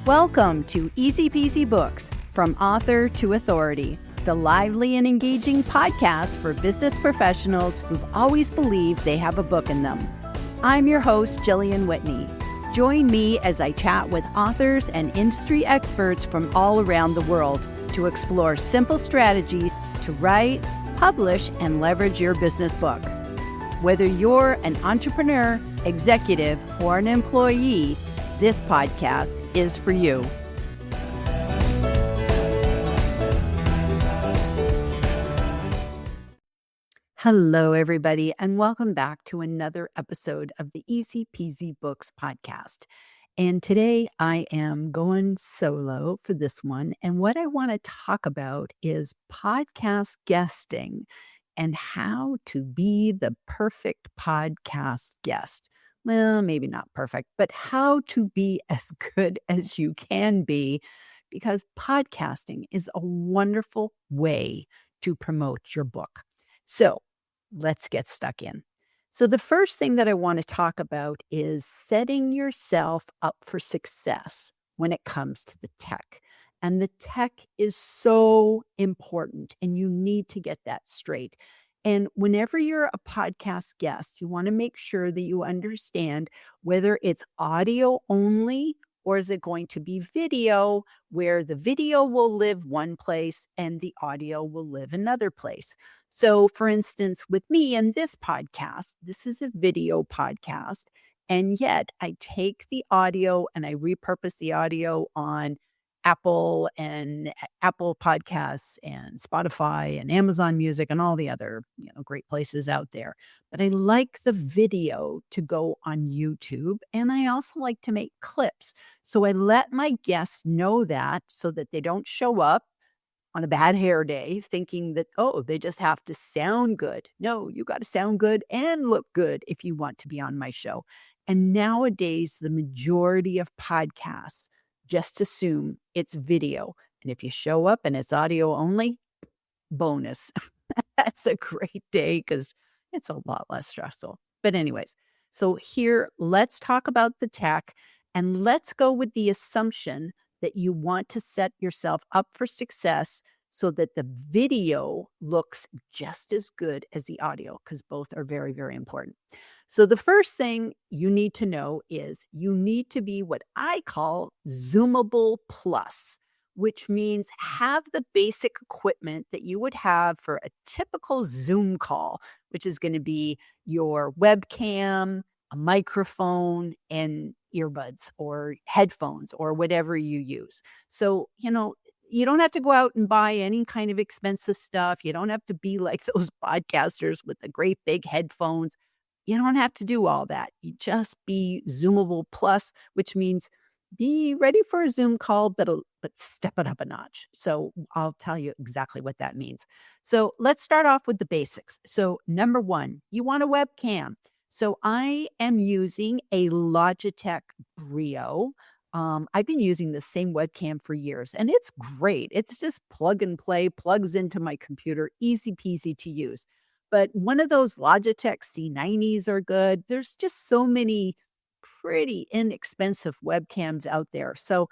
Welcome to Easy Peasy Books, From Author to Authority, the lively and engaging podcast for business professionals who've always believed they have a book in them. I'm your host, Gillian Whitney. Join me as I chat with authors and industry experts from all around the world to explore simple strategies to write, publish, and leverage your business book. Whether you're an entrepreneur, executive, or an employee, this podcast is for you. Hello, everybody, and welcome back to another episode of the Easy Peasy Books podcast. And today I am going solo for this one. And what I want to talk about is podcast guesting and how to be the perfect podcast guest. Well, maybe not perfect, but how to be as good as you can be, because podcasting is a wonderful way to promote your book. So let's get stuck in. So the first thing that I want to talk about is setting yourself up for success when it comes to the tech. And the tech is so important, and you need to get that straight. And whenever you're a podcast guest, you want to make sure that you understand whether it's audio only or is it going to be video, where the video will live one place and the audio will live another place. So, for instance, with me and this podcast, this is a video podcast, and yet I take the audio and I repurpose the audio on Apple Podcasts and Spotify and Amazon Music and all the other, great places out there. But I like the video to go on YouTube, and I also like to make clips. So I let my guests know that so that they don't show up on a bad hair day thinking that, oh, they just have to sound good. No, you got to sound good and look good if you want to be on my show. And nowadays, the majority of podcasts just assume it's video. And if you show up and it's audio only, bonus. That's a great day because it's a lot less stressful. But anyways, so here, let's talk about the tech, and let's go with the assumption that you want to set yourself up for success so that the video looks just as good as the audio, because both are very, very important. So the first thing you need to know is you need to be what I call Zoomable Plus, which means have the basic equipment that you would have for a typical Zoom call, which is going to be your webcam, a microphone, and earbuds or headphones or whatever you use. So, you don't have to go out and buy any kind of expensive stuff. You don't have to be like those podcasters with the great big headphones. You don't have to do all that. You just be Zoomable Plus, which means be ready for a Zoom call, but step it up a notch. So I'll tell you exactly what that means. So let's start off with the basics. So number one, you want a webcam. So I am using a Logitech Brio. I've been using the same webcam for years, and it's great. It's just plug and play, plugs into my computer, easy peasy to use. But one of those Logitech C90s are good. There's just so many pretty inexpensive webcams out there. So,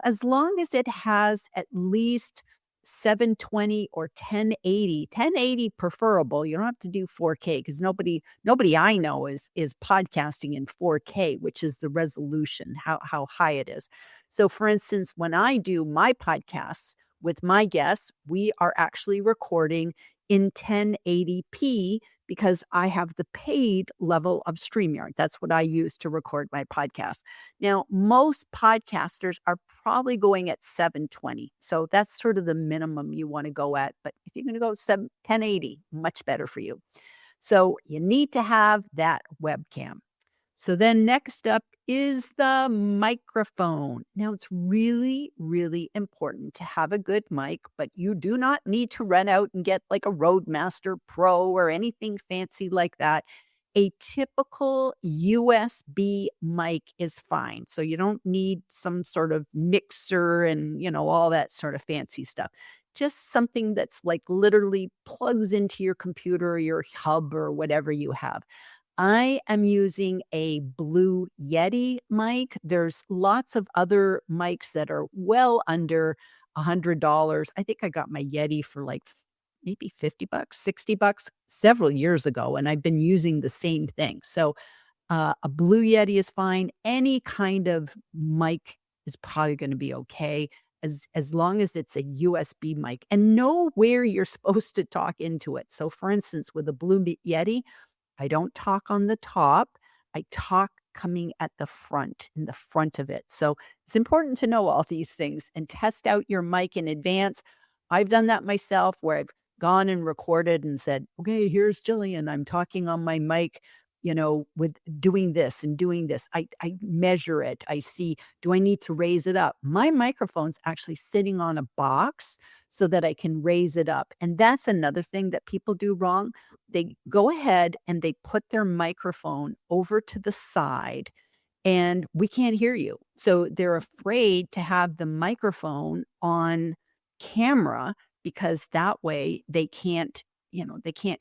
as long as it has at least 720 or 1080 preferable. You don't have to do 4K because nobody I know is podcasting in 4K, which is the resolution, how high it is. So for instance, when I do my podcasts with my guests, we are actually recording in 1080p because I have the paid level of StreamYard. That's what I use to record my podcast. Now, most podcasters are probably going at 720. So that's sort of the minimum you want to go at. But if you're going to go 1080, much better for you. So you need to have that webcam. So then next up is the microphone. Now, it's really, really important to have a good mic, but you do not need to run out and get like a Roadmaster Pro or anything fancy like that. A typical USB mic is fine. So you don't need some sort of mixer and, all that sort of fancy stuff. Just something that's like literally plugs into your computer or your hub or whatever you have. I am using a Blue Yeti mic. There's lots of other mics that are well under $100. I think I got my Yeti for like maybe 50 bucks, 60 bucks several years ago, and I've been using the same thing. So a Blue Yeti is fine. Any kind of mic is probably gonna be okay as long as it's a USB mic, and know where you're supposed to talk into it. So, for instance, with a Blue Yeti, I don't talk on the top. I talk coming at the front, in the front of it. So it's important to know all these things and test out your mic in advance. I've done that myself where I've gone and recorded and said, okay, here's Jillian. I'm talking on my mic, with doing this and doing this. I measure it. I see, do I need to raise it up? My microphone's actually sitting on a box so that I can raise it up. And that's another thing that people do wrong. They go ahead and they put their microphone over to the side and we can't hear you. So they're afraid to have the microphone on camera because that way they can't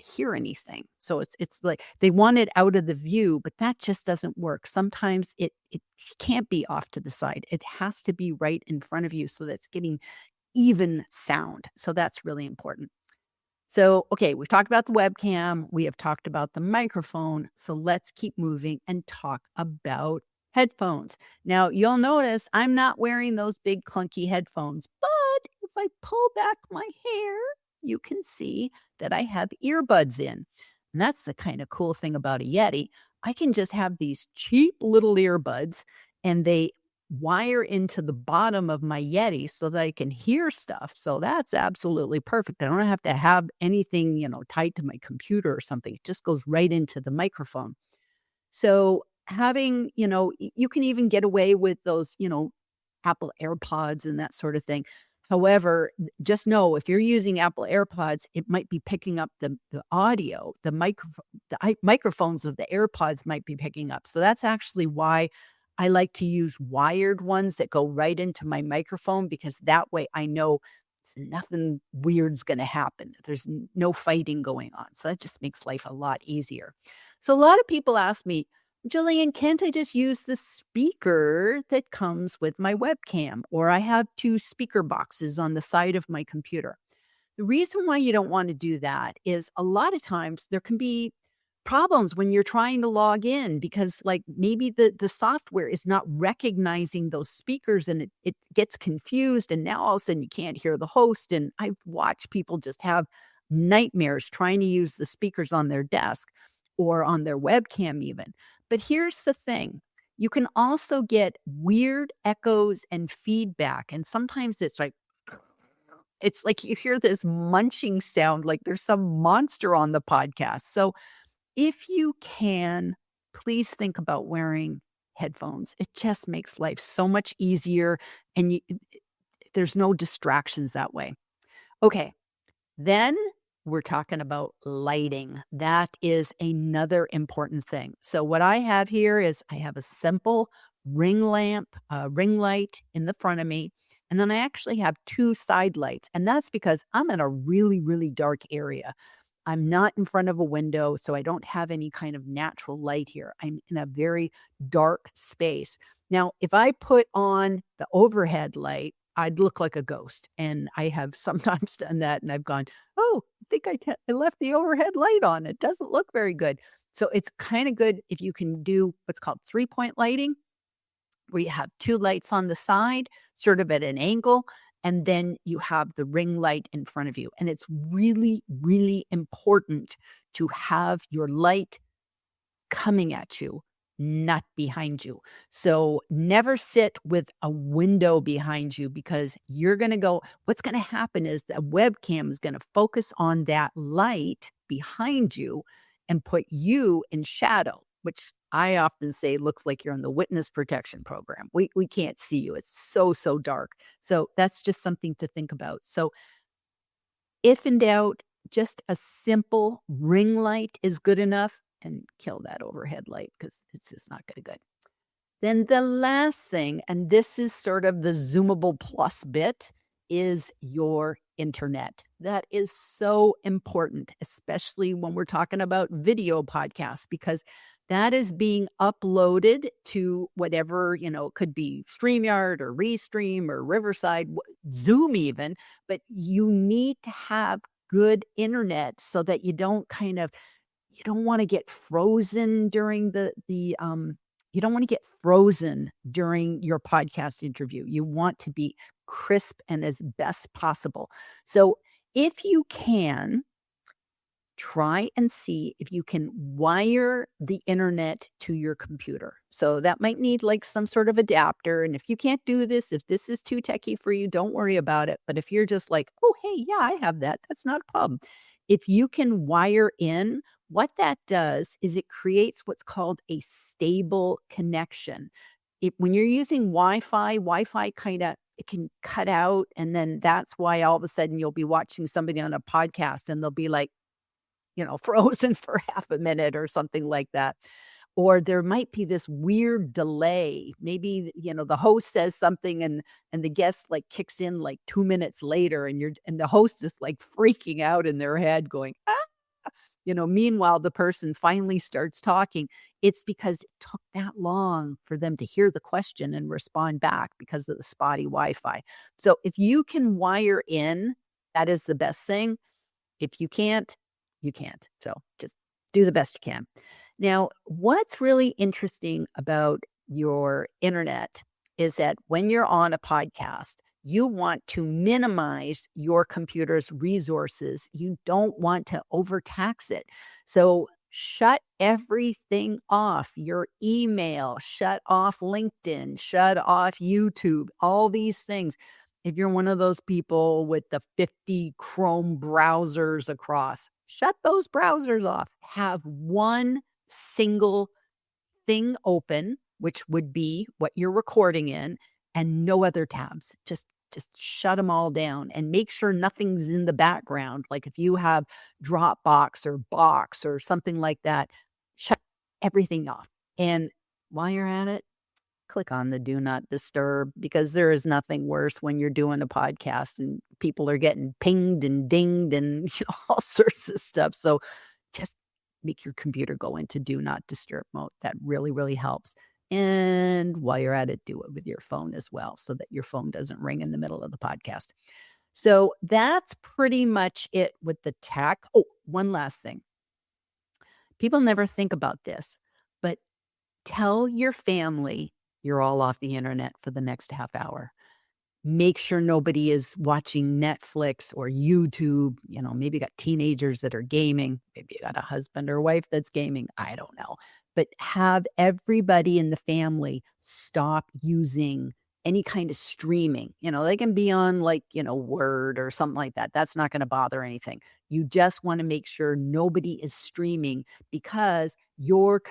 hear anything. So it's like they want it out of the view, but that just doesn't work. Sometimes it can't be off to the side. It has to be right in front of you so that's getting even sound. So that's really important. So, okay, we've talked about the webcam, we have talked about the microphone. So let's keep moving and talk about headphones. Now, you'll notice I'm not wearing those big clunky headphones, but if I pull back my hair, you can see that I have earbuds in. And that's the kind of cool thing about a Yeti. I can just have these cheap little earbuds and they wire into the bottom of my Yeti so that I can hear stuff. So that's absolutely perfect. I don't have to have anything, tied to my computer or something. It just goes right into the microphone. So having, you can even get away with those, Apple AirPods and that sort of thing. However, just know if you're using Apple AirPods, it might be picking up the audio, the microphones of the AirPods might be picking up. So that's actually why I like to use wired ones that go right into my microphone because that way I know nothing weird's going to happen. There's no fighting going on. So that just makes life a lot easier. So a lot of people ask me, Jillian, can't I just use the speaker that comes with my webcam? Or I have two speaker boxes on the side of my computer. The reason why you don't want to do that is a lot of times there can be problems when you're trying to log in because like maybe the software is not recognizing those speakers and it gets confused and now all of a sudden you can't hear the host. And I've watched people just have nightmares trying to use the speakers on their desk or on their webcam even. But here's the thing. You can also get weird echoes and feedback. And sometimes it's like you hear this munching sound like there's some monster on the podcast. So if you can, please think about wearing headphones. It just makes life so much easier and there's no distractions that way. Okay, then we're talking about lighting. That is another important thing. So what I have here is I have a simple ring light in the front of me. And then I actually have two side lights. And that's because I'm in a really, really dark area. I'm not in front of a window, so I don't have any kind of natural light here. I'm in a very dark space. Now, if I put on the overhead light, I'd look like a ghost. And I have sometimes done that and I've gone, oh, I think I left the overhead light on. It doesn't look very good. So it's kind of good if you can do what's called 3-point lighting where you have two lights on the side, sort of at an angle, and then you have the ring light in front of you. And it's really, really important to have your light coming at you, not behind you. So never sit with a window behind you because what's going to happen is the webcam is going to focus on that light behind you and put you in shadow, which I often say looks like you're in the witness protection program. We can't see you. It's so, so dark. So that's just something to think about. So if in doubt, just a simple ring light is good enough and kill that overhead light because it's just not going to good. Then the last thing, and this is sort of the Zoomable plus bit, is your internet. That is so important, especially when we're talking about video podcasts, because that is being uploaded to whatever, it could be StreamYard or Restream or Riverside, Zoom even, but you need to have good internet so that you don't wanna get frozen during you don't wanna get frozen during your podcast interview. You want to be crisp and as best possible. So, if you can, try and see if you can wire the internet to your computer. So that might need like some sort of adapter. And if you can't do this, if this is too techy for you, don't worry about it. But if you're just like, oh, hey, yeah, I have that, that's not a problem. If you can wire in, what that does is it creates what's called a stable connection. When you're using Wi-Fi kind of it can cut out. And then that's why all of a sudden you'll be watching somebody on a podcast and they'll be like, frozen for half a minute or something like that. Or there might be this weird delay. Maybe, the host says something and the guest like kicks in like 2 minutes later and the host is like freaking out in their head going, "Ah." Meanwhile, the person finally starts talking. It's because it took that long for them to hear the question and respond back because of the spotty Wi-Fi. So if you can wire in, that is the best thing. If you can't, you can't. So just do the best you can. Now, what's really interesting about your internet is that when you're on a podcast, you want to minimize your computer's resources. You don't want to overtax it. So shut everything off, your email, shut off LinkedIn, shut off YouTube, all these things. If you're one of those people with the 50 Chrome browsers across, shut those browsers off. Have one single thing open, which would be what you're recording in, and no other tabs. Just shut them all down and make sure nothing's in the background. Like if you have Dropbox or Box or something like that, shut everything off. And while you're at it, click on the do not disturb, because there is nothing worse when you're doing a podcast and people are getting pinged and dinged and all sorts of stuff. So just make your computer go into do not disturb mode. That really, really helps. And while you're at it, do it with your phone as well so that your phone doesn't ring in the middle of the podcast. So that's pretty much it with the tech. Oh, one last thing. People never think about this, but tell your family you're all off the internet for the next half hour. Make sure nobody is watching Netflix or YouTube. Maybe you got teenagers that are gaming. Maybe you got a husband or wife that's gaming. I don't know. But have everybody in the family stop using any kind of streaming. They can be on like, Word or something like that. That's not going to bother anything. You just want to make sure nobody is streaming because you're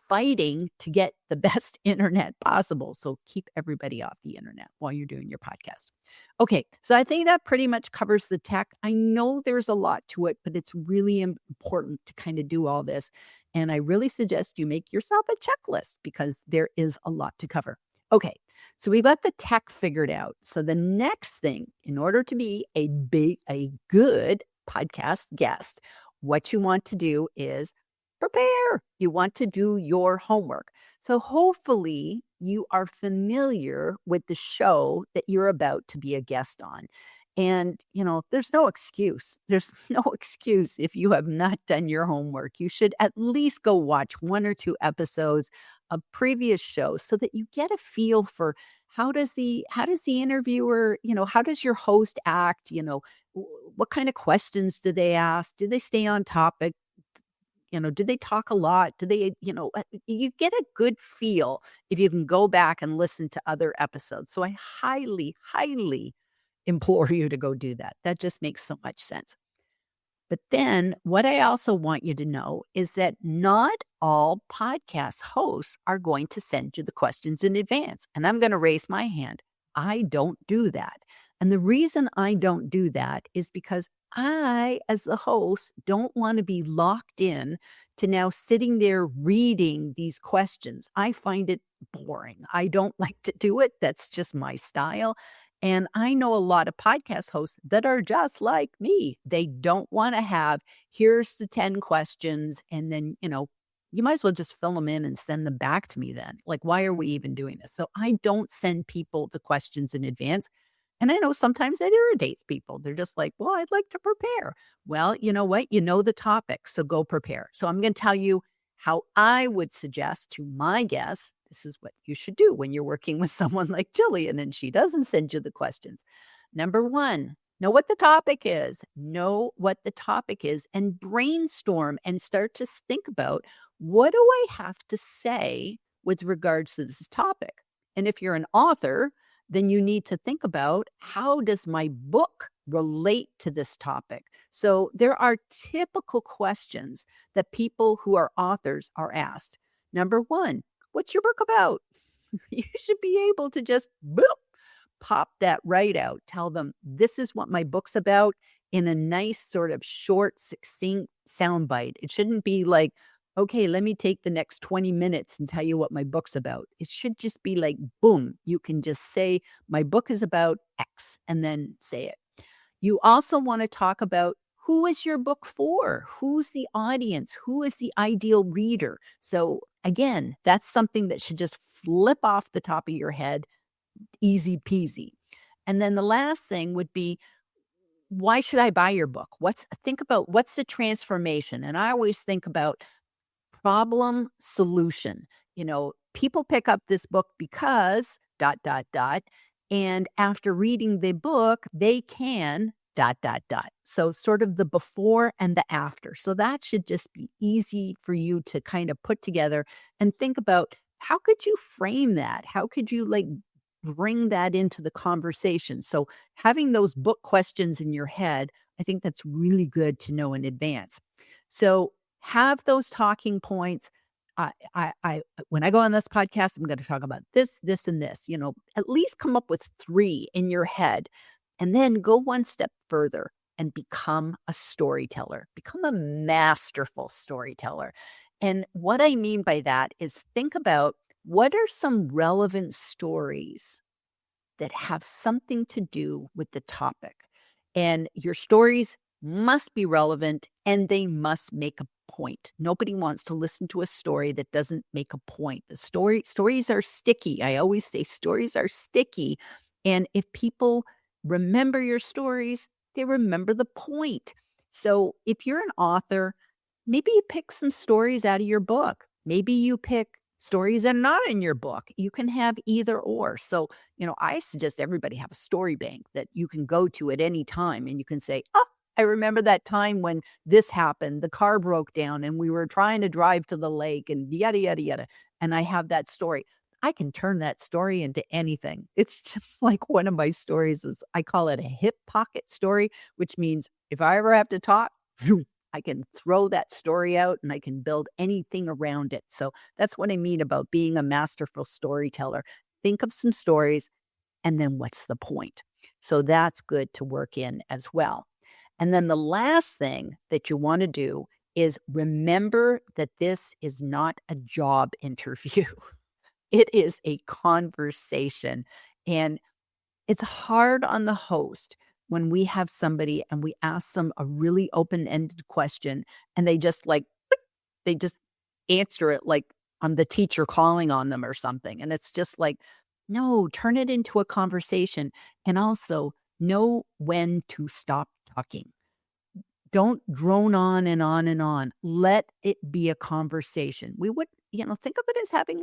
fighting to get the best internet possible. So keep everybody off the internet while you're doing your podcast. Okay, so I think that pretty much covers the tech. I know there's a lot to it, but it's really important to kind of do all this. And I really suggest you make yourself a checklist because there is a lot to cover. Okay, so we got the tech figured out. So the next thing, in order to be a good podcast guest, what you want to do is prepare. You want to do your homework. So hopefully you are familiar with the show that you're about to be a guest on. And, there's no excuse. There's no excuse if you have not done your homework. You should at least go watch 1 or 2 episodes of previous shows so that you get a feel for how does the interviewer, how does your host act, what kind of questions do they ask? Do they stay on topic? Do they talk a lot? Do they, you get a good feel if you can go back and listen to other episodes. So I highly, highly implore you to go do that. That just makes so much sense. But then what I also want you to know is that not all podcast hosts are going to send you the questions in advance. And I'm going to raise my hand. I don't do that. And the reason I don't do that is because I, as the host, don't want to be locked in to now sitting there reading these questions. I find it boring. I don't like to do it. That's just my style. And I know a lot of podcast hosts that are just like me. They don't want to have, here's the 10 questions. And then, you might as well just fill them in and send them back to me then. Like, why are we even doing this? So I don't send people the questions in advance. And I know sometimes that irritates people. They're just like, well, I'd like to prepare. Well, you know what? You know the topic, so go prepare. So I'm going to tell you how I would suggest to my guests, this is what you should do when you're working with someone like Jillian and she doesn't send you the questions. Number one, know what the topic is. Know what the topic is and brainstorm and start to think about, what do I have to say with regards to this topic? And if you're an author, then you need to think about, how does my book relate to this topic? So there are typical questions that people who are authors are asked. Number one, what's your book about? You should be able to just boop, pop that right out. Tell them, this is what my book's about, in a nice sort of short, succinct soundbite. It shouldn't be like, okay, let me take the next 20 minutes and tell you what my book's about. It should just be like, boom, you can just say, my book is about X, and then say it. You also want to talk about, who is your book for? Who's the audience? Who is the ideal reader? So again, that's something that should just flip off the top of your head, easy peasy. And then the last thing would be, why should I buy your book? Think about, what's the transformation? And I always think about problem solution. People pick up this book because dot dot dot, and after reading the book they can dot dot dot. So sort of the before and the after. So that should just be easy for you to kind of put together and think about, how could you frame that? How could you bring that into the conversation? So having those book questions in your head, I think that's really good to know in advance. So have those talking points. When I go on this podcast, I'm going to talk about this, this, and this. At least come up with 3 in your head, and then go one step further and become a storyteller. Become a masterful storyteller. And what I mean by that is, think about, what are some relevant stories that have something to do with the topic. And your stories must be relevant and they must make a point. Nobody wants to listen to a story that doesn't make a point. Stories are sticky. I always say stories are sticky. And if people remember your stories, they remember the point. So if you're an author, maybe you pick some stories out of your book. Maybe you pick stories that are not in your book. You can have either or. So, I suggest everybody have a story bank that you can go to at any time, and you can say, oh, I remember that time when this happened, the car broke down and we were trying to drive to the lake and yada, yada, yada. And I have that story. I can turn that story into anything. It's just like, one of my stories is, I call it a hip pocket story, which means if I ever have to talk, I can throw that story out and I can build anything around it. So that's what I mean about being a masterful storyteller. Think of some stories, and then what's the point? So that's good to work in as well. And then the last thing that you want to do is remember that this is not a job interview. It is a conversation. And it's hard on the host when we have somebody and we ask them a really open-ended question and they just they just answer it like I'm the teacher calling on them or something. And it's just like, no, turn it into a conversation, and also know when to stop talking. Don't drone on and on and on. Let it be a conversation. We would, think of it as having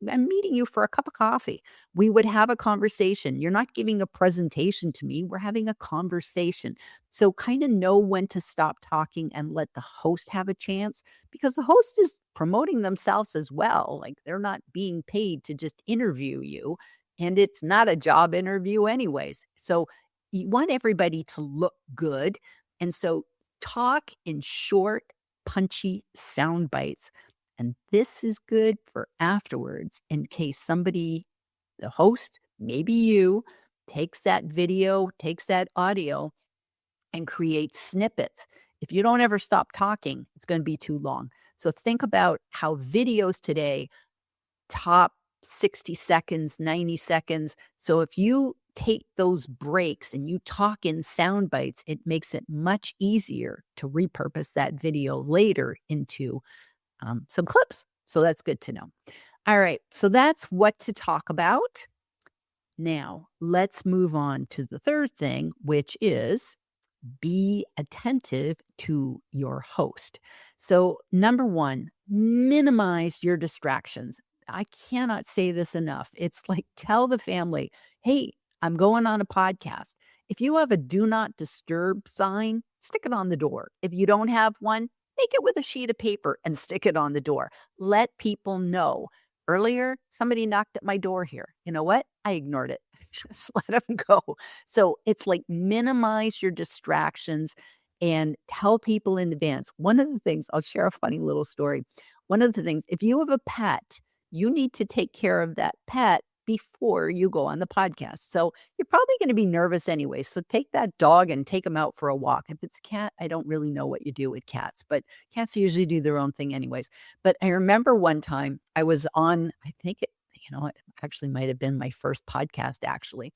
I'm meeting you for a cup of coffee. We would have a conversation. You're not giving a presentation to me. We're having a conversation. So kind of know when to stop talking and let the host have a chance, because the host is promoting themselves as well. Like, they're not being paid to just interview you, and it's not a job interview anyways. So you want everybody to look good. And so talk in short, punchy sound bites. And this is good for afterwards, in case somebody, the host, maybe you, takes that video, takes that audio, and creates snippets. If you don't ever stop talking, it's going to be too long. So think about how videos today top 60 seconds, 90 seconds. So if you take those breaks and you talk in sound bites, it makes it much easier to repurpose that video later into some clips. So that's good to know. All right. So that's what to talk about. Now, let's move on to the third thing, which is be attentive to your host. So, number one, minimize your distractions. I cannot say this enough. It's like tell the family, hey, I'm going on a podcast. If you have a do not disturb sign, stick it on the door. If you don't have one, make it with a sheet of paper and stick it on the door. Let people know. Earlier, somebody knocked at my door here. You know what? I ignored it. Just let them go. So it's like minimize your distractions and tell people in advance. One of the things, I'll share a funny little story. One of the things, if you have a pet, you need to take care of that pet before you go on the podcast. So you're probably going to be nervous anyway. So take that dog and take him out for a walk. If it's a cat, I don't really know what you do with cats, but cats usually do their own thing anyways. But I remember one time I was on, I think it, it actually might have been my first podcast actually.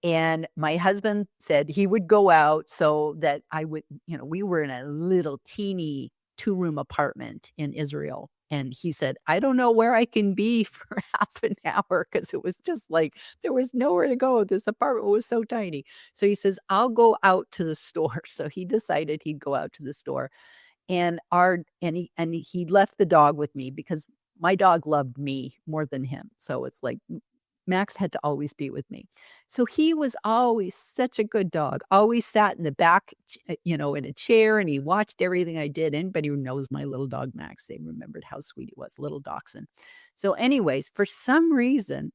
And my husband said he would go out so that I would, we were in a little teeny 2-room apartment in Israel. And he said, I don't know where I can be for half an hour because it was just like there was nowhere to go. This apartment was so tiny. So he says, I'll go out to the store. So he decided he'd go out to the store. And he left the dog with me because my dog loved me more than him. So it's like Max had to always be with me. So he was always such a good dog, always sat in the back, in a chair, and he watched everything I did. Anybody who knows my little dog, Max, they remembered how sweet he was, little dachshund. So anyways, for some reason,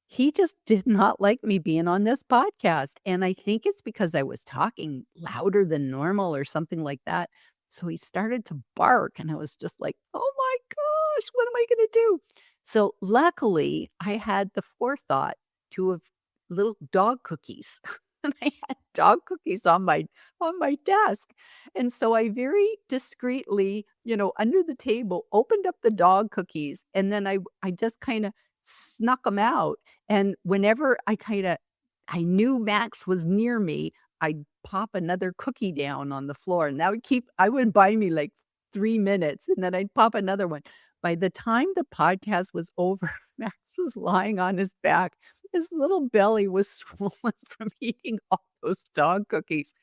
he just did not like me being on this podcast. And I think it's because I was talking louder than normal or something like that. So he started to bark, and I was just like, oh my gosh, what am I going to do? So luckily, I had the forethought to have little dog cookies. And I had dog cookies on my desk. And so I very discreetly, under the table, opened up the dog cookies, and then I just kind of snuck them out. And whenever I knew Max was near me, I'd pop another cookie down on the floor, and I would buy me like 3 minutes, and then I'd pop another one. By the time the podcast was over, Max was lying on his back. His little belly was swollen from eating all those dog cookies.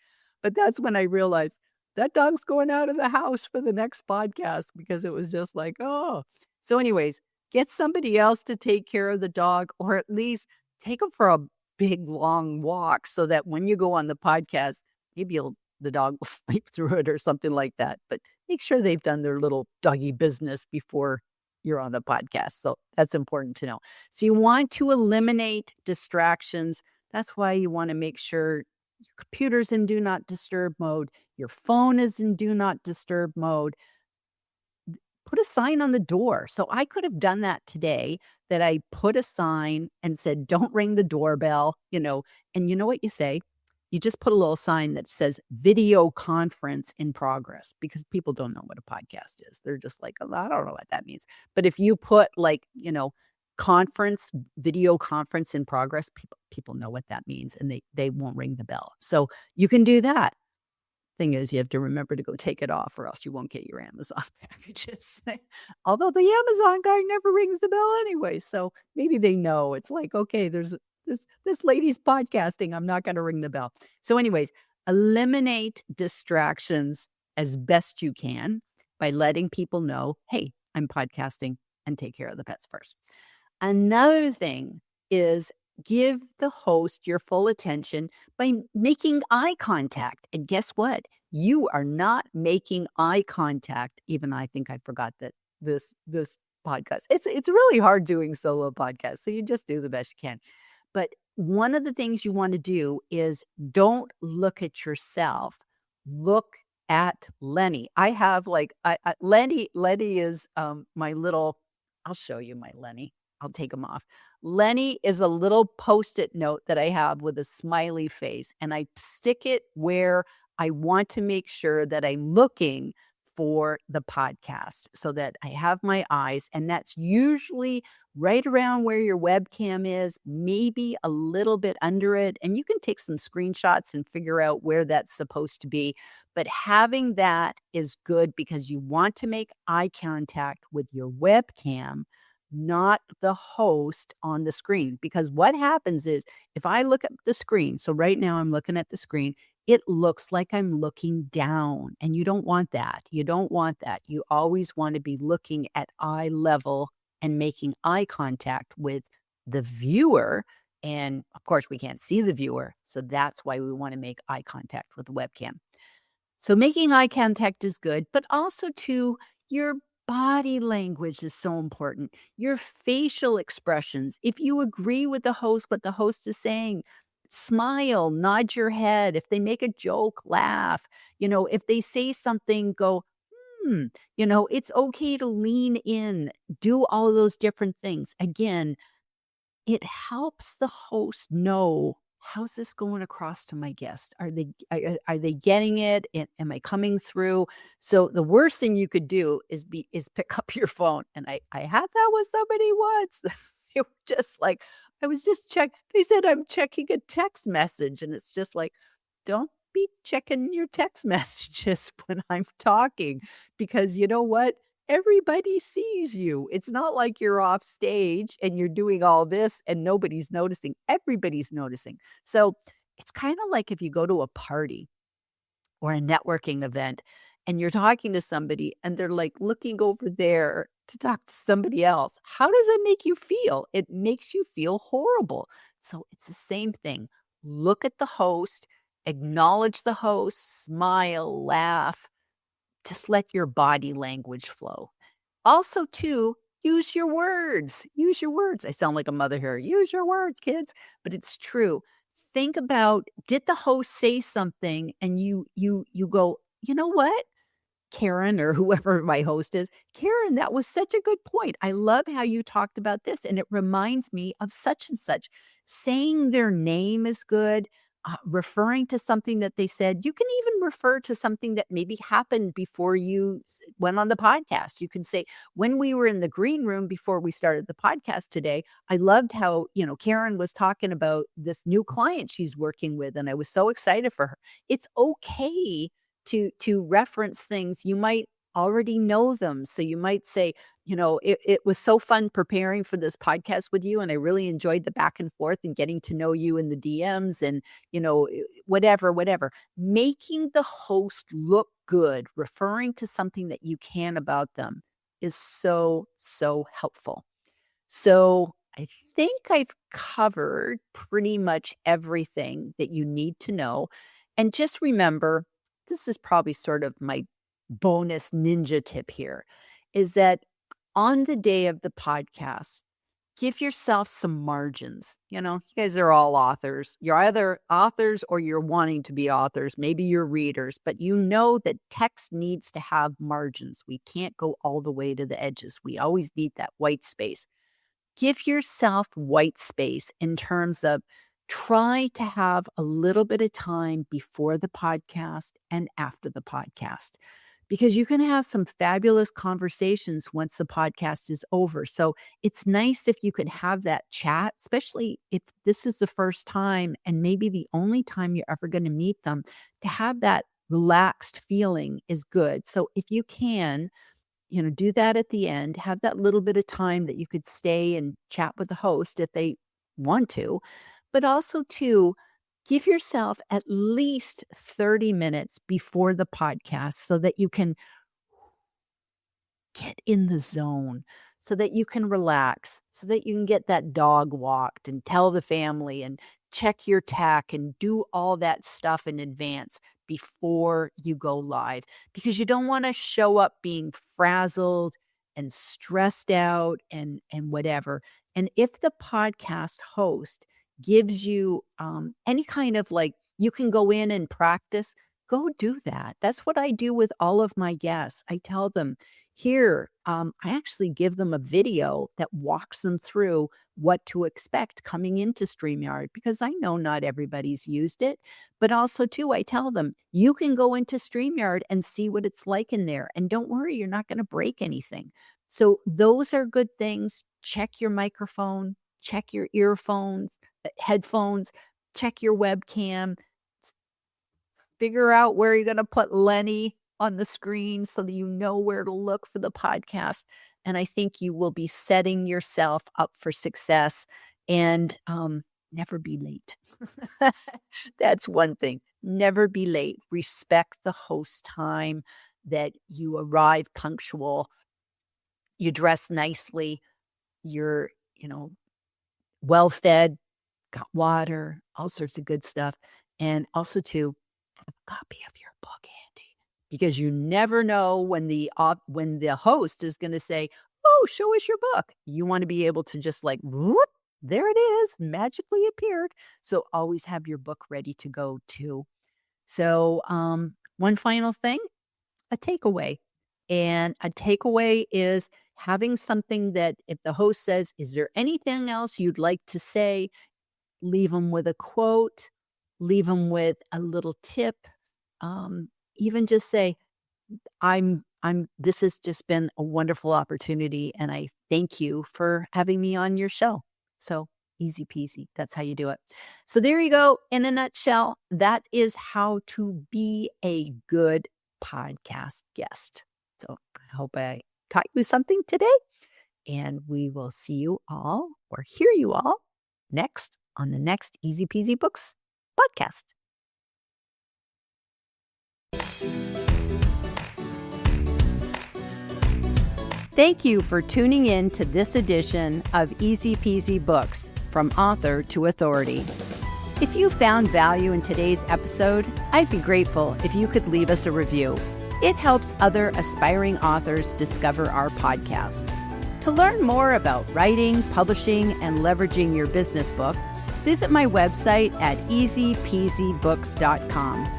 But that's when I realized that dog's going out of the house for the next podcast because it was just like, oh. So anyways, get somebody else to take care of the dog, or at least take him for a big, long walk so that when you go on the podcast, maybe the dog will sleep through it or something like that. But make sure they've done their little doggy business before you're on the podcast. So that's important to know. So you want to eliminate distractions. That's why you want to make sure your computer's in do not disturb mode. Your phone is in do not disturb mode. Put a sign on the door. So I could have done that today, that I put a sign and said, don't ring the doorbell, and you know what you say? You just put a little sign that says video conference in progress, because people don't know what a podcast is. They're just like, oh, I don't know what that means. But if you put video conference in progress, people know what that means, and they won't ring the bell. So you can do that. Thing is, you have to remember to go take it off, or else you won't get your Amazon packages. Although the Amazon guy never rings the bell anyway, so maybe they know. It's like, okay, there's this lady's podcasting. I'm not going to ring the bell. So anyways, eliminate distractions as best you can by letting people know, hey, I'm podcasting, and take care of the pets first. Another thing is give the host your full attention by making eye contact. And guess what? You are not making eye contact. Even I think I forgot that this podcast. It's really hard doing solo podcasts. So you just do the best you can. But one of the things you want to do is don't look at yourself. Look at Lenny. I have Lenny is my little, I'll show you my Lenny. I'll take him off. Lenny is a little Post-it note that I have with a smiley face, and I stick it where I want to make sure that I'm looking before the podcast so that I have my eyes, and that's usually right around where your webcam is, maybe a little bit under it. And you can take some screenshots and figure out where that's supposed to be. But having that is good because you want to make eye contact with your webcam, not the host on the screen. Because what happens is if I look at the screen, so right now I'm looking at the screen, it looks like I'm looking down, and you don't want that. You don't want that. You always want to be looking at eye level and making eye contact with the viewer. And of course, we can't see the viewer. So that's why we want to make eye contact with the webcam. So making eye contact is good, but also too, your body language is so important. Your facial expressions. If you agree with the host, what the host is saying, smile, nod your head. If they make a joke, laugh. If they say something, go, hmm. It's okay to lean in, do all of those different things. Again, it helps the host know, how's this going across to my guest? Are they getting it? Am I coming through? So the worst thing you could do is pick up your phone. And I had that with somebody once. They were just like, I was just they said I'm checking a text message. And it's just like, don't be checking your text messages when I'm talking, because you know what? Everybody sees you. It's not like you're off stage and you're doing all this and nobody's noticing. Everybody's noticing. So it's kind of like if you go to a party or a networking event and you're talking to somebody and they're like looking over there to talk to somebody else. How does that make you feel? It makes you feel horrible. So it's the same thing. Look at the host, acknowledge the host, smile, laugh, just let your body language flow. Also, too, use your words. Use your words. I sound like a mother here. Use your words, kids. But it's true. Think about, did the host say something and you go, you know what? Karen or whoever my host is, Karen, that was such a good point. I love how you talked about this, and it reminds me of such and such. Saying their name is good. Referring to something that they said. You can even refer to something that maybe happened before you went on the podcast. You can say, when we were in the green room before we started the podcast today, I loved how, Karen was talking about this new client she's working with, and I was so excited for her. It's okay to reference things. You might already know them. So you might say, it was so fun preparing for this podcast with you. And I really enjoyed the back and forth and getting to know you in the DMs and, whatever. Making the host look good, referring to something that you can about them is so, so helpful. So I think I've covered pretty much everything that you need to know. And just remember, this is probably sort of my bonus ninja tip here, is that on the day of the podcast, give yourself some margins. You guys are all authors. You're either authors or you're wanting to be authors. Maybe you're readers, but you know that text needs to have margins. We can't go all the way to the edges. We always need that white space. Give yourself white space in terms of try to have a little bit of time before the podcast and after the podcast, because you can have some fabulous conversations once the podcast is over. So it's nice if you could have that chat, especially if this is the first time and maybe the only time you're ever going to meet them. To have that relaxed feeling is good. So if you can, do that at the end, have that little bit of time that you could stay and chat with the host if they want to, but also too, give yourself at least 30 minutes before the podcast so that you can get in the zone, so that you can relax, so that you can get that dog walked and tell the family and check your tack and do all that stuff in advance before you go live, because you don't want to show up being frazzled and stressed out and whatever. And if the podcast host gives you any kind of, like, you can go in and practice, go do that. That's what I do with all of my guests. I tell them, here, I actually give them a video that walks them through what to expect coming into StreamYard because I know not everybody's used it. But also, too, I tell them, you can go into StreamYard and see what it's like in there. And don't worry, you're not going to break anything. So those are good things. Check your microphone, check your earphones, headphones, check your webcam, figure out where you're going to put Lenny on the screen so that you know where to look for the podcast. And I think you will be setting yourself up for success and never be late. That's one thing. Never be late. Respect the host time, that you arrive punctual, you dress nicely, you're, well fed, got water, all sorts of good stuff. And also, too, have a copy of your book handy because you never know when the host is going to say, "Oh, show us your book." You want to be able to just like, whoop, there it is, magically appeared. So always have your book ready to go too. So one final thing, a takeaway. And a takeaway is having something that if the host says, "Is there anything else you'd like to say?" Leave them with a quote, leave them with a little tip. Even just say, this has just been a wonderful opportunity and I thank you for having me on your show. So easy peasy. That's how you do it. So there you go. In a nutshell, that is how to be a good podcast guest. So I hope I taught you something today, and we will see you all or hear you all next on the next Easy Peasy Books podcast. Thank you for tuning in to this edition of Easy Peasy Books, from author to authority. If you found value in today's episode, I'd be grateful if you could leave us a review. It helps other aspiring authors discover our podcast. To learn more about writing, publishing, and leveraging your business book, visit my website at easypeasybooks.com.